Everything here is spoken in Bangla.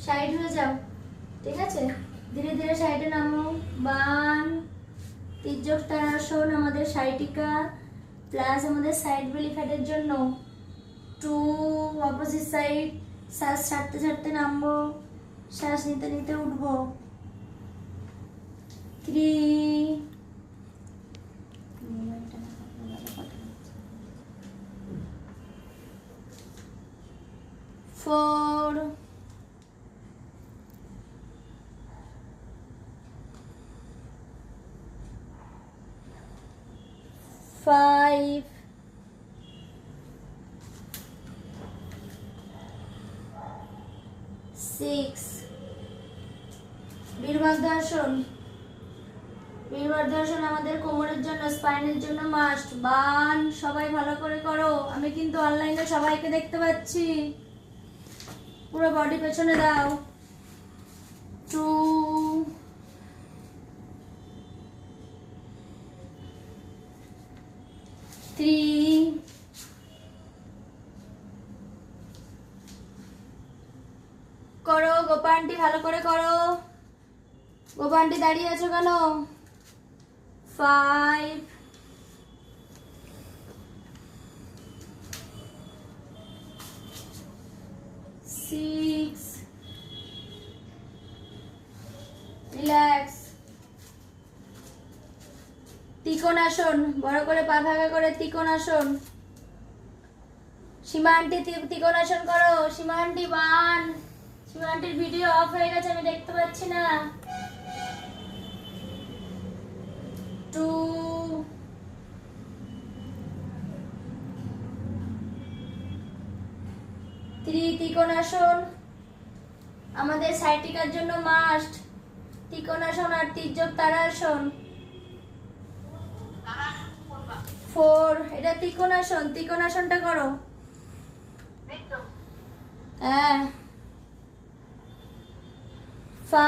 সাইড হয়ে যাও, ঠিক আছে? ধীরে ধীরে সাইডে নামো। 1 তির্যক তারাসন আমাদের সাইটিকা প্লাস আমাদের সাইড বেলি ফ্যাটের জন্য। 2 অপোজিট সাইড, শ্বাস ছাড়তে ছাড়তে নামবো, শ্বাস নিতে নিতে উঠবো। 3 4 5 6 বীরভদ্রাসন। বীরভদ্রাসন আমাদের কোমরের জন্য, স্পাইনের জন্য মাস্ট। 1 সবাই ভালো করে করো, আমি কিন্তু অনলাইনে সবাইকে দেখতে পাচ্ছি। পুরো বডি পেছনে দাও। 2 3 করো গোপানটি, ভালো করে করো। গোপানটি দাঁড়িয়ে আছো কেন? 5 6 রিল্যাক্স। ত্রিকোণাসন, বড় করে পা ভাগা করে ত্রিকোণাসন। সীমা আন্টি ত্রিকোণাসন করো। সীমা আন্টি 1, সীমা আন্টির ভিডিও অফ হয়ে গেছে, আমি দেখতে পাচ্ছি না। 2 3 ত্রিকোণাসন আমাদের সাইটিকার জন্য মাস্ট। ত্রিকোণাসন আর তির্যক তারাসন। 4 এটা ত্রিকোণাসন, ত্রিকোণাসনটা করো। হ্যাঁ। 5